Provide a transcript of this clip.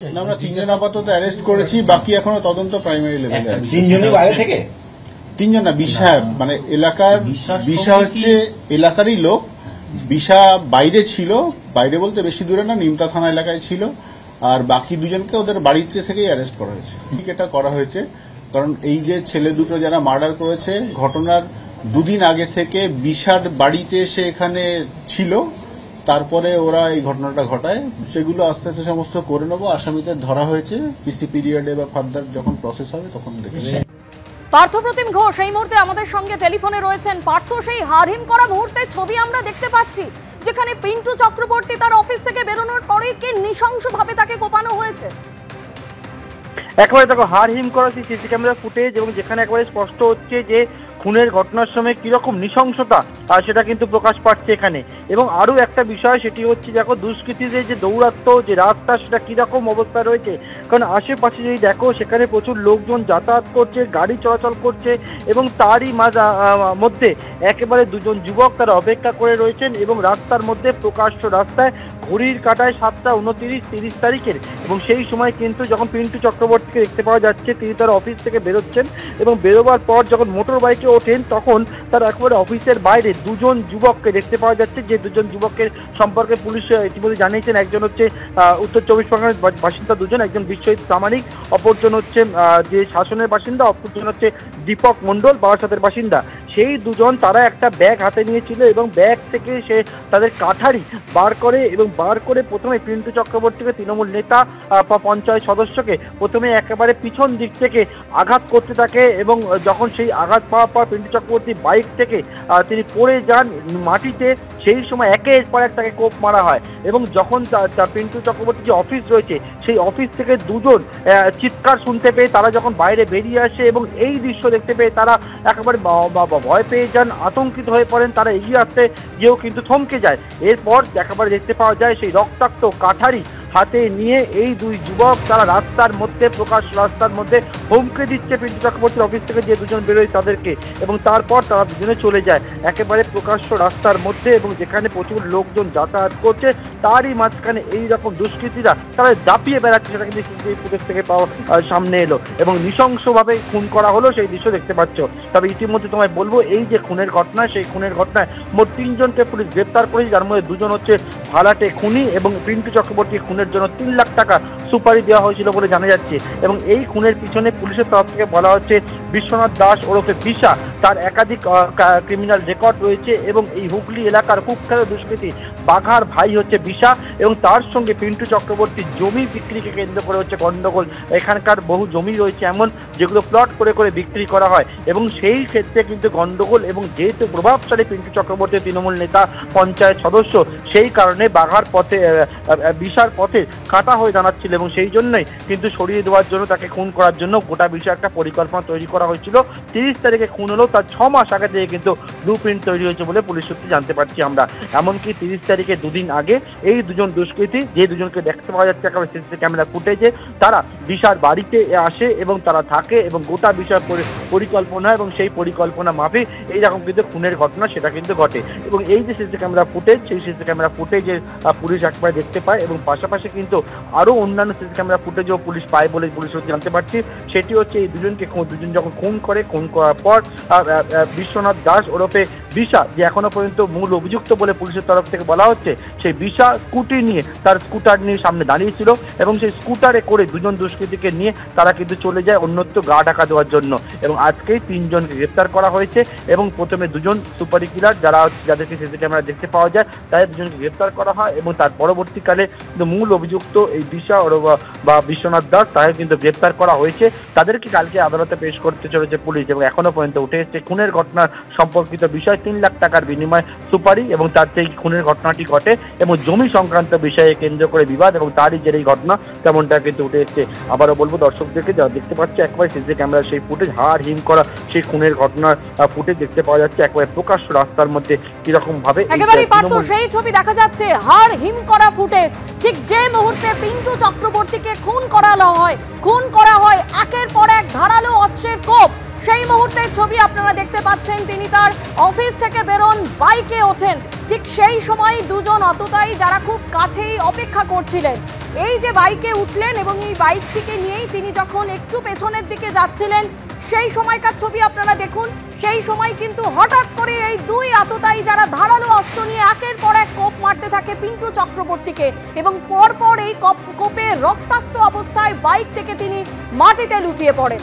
আমরা তিনজন আপাতত অ্যারেস্ট করেছি, বাকি এখনো তদন্ত প্রাইমারি লেভেলে আছে। তিনজনের বাইরে থেকে তিনজন না, বিশা মানে এলাকার বিশা হচ্ছে এলাকারই লোক। বিশা বাইরে ছিল, বাইরে বলতে বেশি দূরে না, নিমতা থানা এলাকায় ছিল। আর বাকি দুজনকে ওদের বাড়িতে থেকেই অ্যারেস্ট করা হয়েছে। এটা করা হয়েছে কারণ এই যে ছেলে দুটো যারা মার্ডার করেছে, ঘটনার দুদিন আগে থেকে বিশার বাড়িতে এসে এখানে ছিল, তারপরে ওরা এই ঘটনাটা ঘটায়। সেগুলো আস্তে আস্তে সমস্ত করে নেবো। আসামিদের ধরা হয়েছে, পিসি পিরিয়ডে বা ফার্দার যখন প্রসেস হবে তখন দেখে। পার্থপ্রতিম ঘোষ এই মুহূর্তে আমাদের সঙ্গে টেলিফোনে রয়েছেন। পার্থ, সেই হারহিম করা মুহূর্তের ছবি আমরা দেখতে পাচ্ছি, যেখানে পিন্টু চক্রবর্তী তার অফিস থেকে বেরোনোর পরেই কি নৃশংসভাবে তাকে কোপানো হয়েছে। একেবারে দেখো হারহিম করা সেই সিসি ক্যামেরা ফুটেজ, এবং যেখানে একেবারে স্পষ্ট হচ্ছে যে খুনের ঘটনার সময় কিরকম নৃশংসতা সেটা কিন্তু প্রকাশ পাচ্ছে এখানে। এবং আরো একটা বিষয়, সেটি হচ্ছে দেখো দুষ্কৃতীদের যে দৌরাত্ম্য, যে রাস্তা, সেটা কিরকম অবস্থা রয়েছে। কারণ আশেপাশে যদি দেখো, সেখানে প্রচুর লোকজন যাতায়াত করছে, গাড়ি চলাচল করছে, এবং তারই মধ্যে একেবারে দুজন যুবক তারা অপেক্ষা করে রয়েছেন। এবং রাস্তার মধ্যে প্রকাশ্য রাস্তায় ঘড়ির কাঁটায় 7:29-30 তারিখের, এবং সেই সময় কিন্তু যখন পিন্টু চক্রবর্তীকে দেখতে পাওয়া যাচ্ছে, তিনি তার অফিস থেকে বেরোচ্ছেন, এবং বেরোবার পর যখন মোটর বাইকে ওঠেন, তখন তার একেবারে অফিসের বাইরে দুজন যুবককে দেখতে পাওয়া যাচ্ছে। যে দুজন যুবকের সম্পর্কে পুলিশ ইতিমধ্যে জানিয়েছেন, একজন হচ্ছে উত্তর 24 পরগনার বাসিন্দা দুজন, একজন বিশ্বজিৎ প্রামাণিক, অপরজন হচ্ছে যে শাসনের বাসিন্দা, অপরজন হচ্ছে দীপক মণ্ডল বারাসাতের বাসিন্দা। সেই দুজন তারা একটা ব্যাগ হাতে নিয়েছিল, এবং ব্যাগ থেকে সে তাদের কাঠারি বার করে, এবং বার করে প্রথমে পিন্টু চক্রবর্তীকে, তৃণমূল নেতা পঞ্চায়েত সদস্যকে প্রথমে একেবারে পিছন দিক থেকে আঘাত করতে থাকে। এবং যখন সেই আঘাত পাওয়ার পর পিন্টু চক্রবর্তী বাইক থেকে তিনি পড়ে যান মাটিতে, সেই সময় একের পর এক তাকে কোপ মারা হয়। এবং যখন পিন্টু চক্রবর্তী যে অফিস রয়েছে, সেই অফিস থেকে দুজন চিৎকার শুনতে পেয়ে তারা যখন বাইরে বেরিয়ে আসে, এবং এই দৃশ্য দেখতে পেয়ে তারা একেবারে ভয় পেয়ে যান, আতঙ্কিত হয়ে পড়েন। তারা এগিয়ে আসতে গিয়েও কিন্তু থমকে যায়। এরপর একেবারে দেখতে পাওয়া যায় সেই রক্তাক্ত কাঠারি হাতে নিয়ে এই দুই যুবক তারা রাস্তার মধ্যে, প্রকাশ রাস্তার মধ্যে হুমকি দিচ্ছে পিন্টু চক্রবর্তীর অফিস থেকে যে দুজন বেরোয় তাদেরকে, এবং তারপর তারা দুজনে চলে যায় একেবারে প্রকাশ্য রাস্তার মধ্যে, এবং যেখানে প্রচুর লোকজন যাতায়াত করছে, তারই মাঝখানে এই রকম দুষ্কৃতীরা তারা দাপিয়ে বেড়াচ্ছে, সেটা কিন্তু সিসিটিভি ফুটেজ থেকে পাওয়া সামনে এলো, এবং নৃশংসভাবে খুন করা হলো সেই দৃশ্য দেখতে পাচ্ছ। তবে ইতিমধ্যে তোমায় বলবো, এই যে খুনের ঘটনা, সেই খুনের ঘটনায় মোট 3 জনকে পুলিশ গ্রেপ্তার করেছে, যার মধ্যে 2জন হচ্ছে ভাড়াটে খুনি, এবং পিন্টু চক্রবর্তী খুনের জন্য 3 লাখ টাকা সুপারি দেওয়া হয়েছিল বলে জানা যাচ্ছে। এবং এই খুনের পিছনে পুলিশের তরফ থেকে বলা হচ্ছে বিশ্বনাথ দাস ওরফে বিশা, তার একাধিক ক্রিমিনাল রেকর্ড রয়েছে, এবং এই হুগলি এলাকার কুখ্যাত দুষ্কৃতী বাঘার ভাই হচ্ছে বিশা, এবং তার সঙ্গে পিন্টু চক্রবর্তীর জমি বিক্রিকে কেন্দ্র করে হচ্ছে গন্ডগোল। এখানকার বহু জমি রয়েছে এমন, যেগুলো প্লট করে করে বিক্রি করা হয়, এবং সেই ক্ষেত্রে কিন্তু গন্ডগোল। এবং যেহেতু প্রভাবশালী পিন্টু চক্রবর্তী তৃণমূল নেতা, পঞ্চায়েত সদস্য, সেই কারণে বাঘার পথে, বিশার পথে কাঁটা হয়ে দাঁড়াচ্ছিল, এবং সেই জন্যই কিন্তু সরিয়ে দেওয়ার জন্য, তাকে খুন করার জন্য গোটা বিষয়ে একটা পরিকল্পনা তৈরি করা হয়েছিল। 30 তারিখে খুন হলো, তার 6 মাস আগে থেকে কিন্তু ব্লুপ্রিন্ট তৈরি হয়েছে বলে পুলিশ সূত্রে জানতে পারছি আমরা। এমনকি 30 তারিখে দুদিন আগে এই দুজন দুষ্কৃতী, যে দুজনকে দেখতে পাওয়া যাচ্ছে একেবারে সিসি ক্যামেরা ফুটেজে, তারা বিশার বাড়িতে আসে এবং তারা থাকে, এবং গোটা বিষয় পরিকল্পনা, এবং সেই পরিকল্পনা মাফিক এইরকম কিন্তু খুনের ঘটনা সেটা কিন্তু ঘটে। এবং এই যে সিসি ক্যামেরা ফুটেজ, সেই সিসি ক্যামেরা ফুটেজে পুলিশ একবার দেখতে পায়, এবং পাশাপাশি কিন্তু আরও অন্যান্য সিসি ক্যামেরা ফুটেজও পুলিশ পায় বলে পুলিশ জানতে পারছি। সেটি হচ্ছে এই দুজন যখন খুন করার পর বিশ্বনাথ দাস ওরফে বিশা, যে এখনো পর্যন্ত মূল অভিযুক্ত বলে পুলিশের তরফ থেকে বলা হচ্ছে, সেই বিশা স্কুটি নিয়ে, তার স্কুটার নিয়ে সামনে দাঁড়িয়েছিল, এবং সেই স্কুটারে করে দুজন দুষ্কৃতীকে নিয়ে তারা কিন্তু চলে যায় অন্যত্র গা ঢাকা দেওয়ার জন্য। এবং আজকেই 3 জনকে গ্রেপ্তার করা হয়েছে, এবং প্রথমে 2জন সুপারি কিলার যাদেরকে সিসি ক্যামেরা দেখতে পাওয়া যায়, তাদের 2জনকে গ্রেপ্তার করা হয়, এবং তার পরবর্তীকালে মূল অভিযুক্ত এই বিশা বা বিশ্বনাথ দাস, তাদের কিন্তু গ্রেপ্তার করা হয়েছে। তাদেরকে কালকে আদালতে পেশ করতে চলেছে পুলিশ, এবং এখনো পর্যন্ত উঠে এসেছে খুনের ঘটনার সম্পর্কিত বিষয়, 3 লাখ টাকার বিনিময় সুপারি, এবং তার থেকে খুনের ঘটনাটি ঘটে, এবং জমি সংক্রান্ত বিষয়ে কেন্দ্র করে বিবাদ, এবং তারই যে এই ঘটনা তেমনটা কিন্তু উঠে এসেছে। আবারও বলবো দর্শকদেরকে, যারা দেখতে পাচ্ছে একেবারে সিসি ক্যামেরার সেই ফুটেজ, হাড় হিম করা সেই খুনের ঘটনার ফুটেজ দেখতে পাওয়া যাচ্ছে একেবারে প্রকাশ্য রাস্তার মধ্যে কিরকম ভাবে সেই ছবি দেখা যাচ্ছে, হাড় হিম করা ফুটেজ, ঠিক যে মুহূর্তে পিন্টু চক্রবর্তীকে খুন করা হয় একের পর এক ধারালো অস্ত্রের কোপ, সেই মুহূর্তের ছবি আপনারা দেখতে পাচ্ছেন। তিনি তার অফিস থেকে বেরোন, বাইকে ওঠেন, ঠিক সেই সময় 2জন অততায়ী যারা খুব কাছেই অপেক্ষা করছিলেন, এই যে বাইকে উঠলেন এবং এই বাইকটিকে নিয়েই তিনি যখন একটু পেছনের দিকে যাচ্ছিলেন সেই সময়কার ছবি আপনারা দেখুন। সেই সময় কিন্তু হঠাৎ করে এই দুই আততায়ী যারা ধারালো অস্ত্র নিয়ে একের পর এক কোপ মারতে থাকে পিন্টু চক্রবর্তীকে এবং পরপর এই কোপে রক্তাক্ত অবস্থায় বাইক থেকে তিনি মাটিতে লুটিয়ে পড়েন।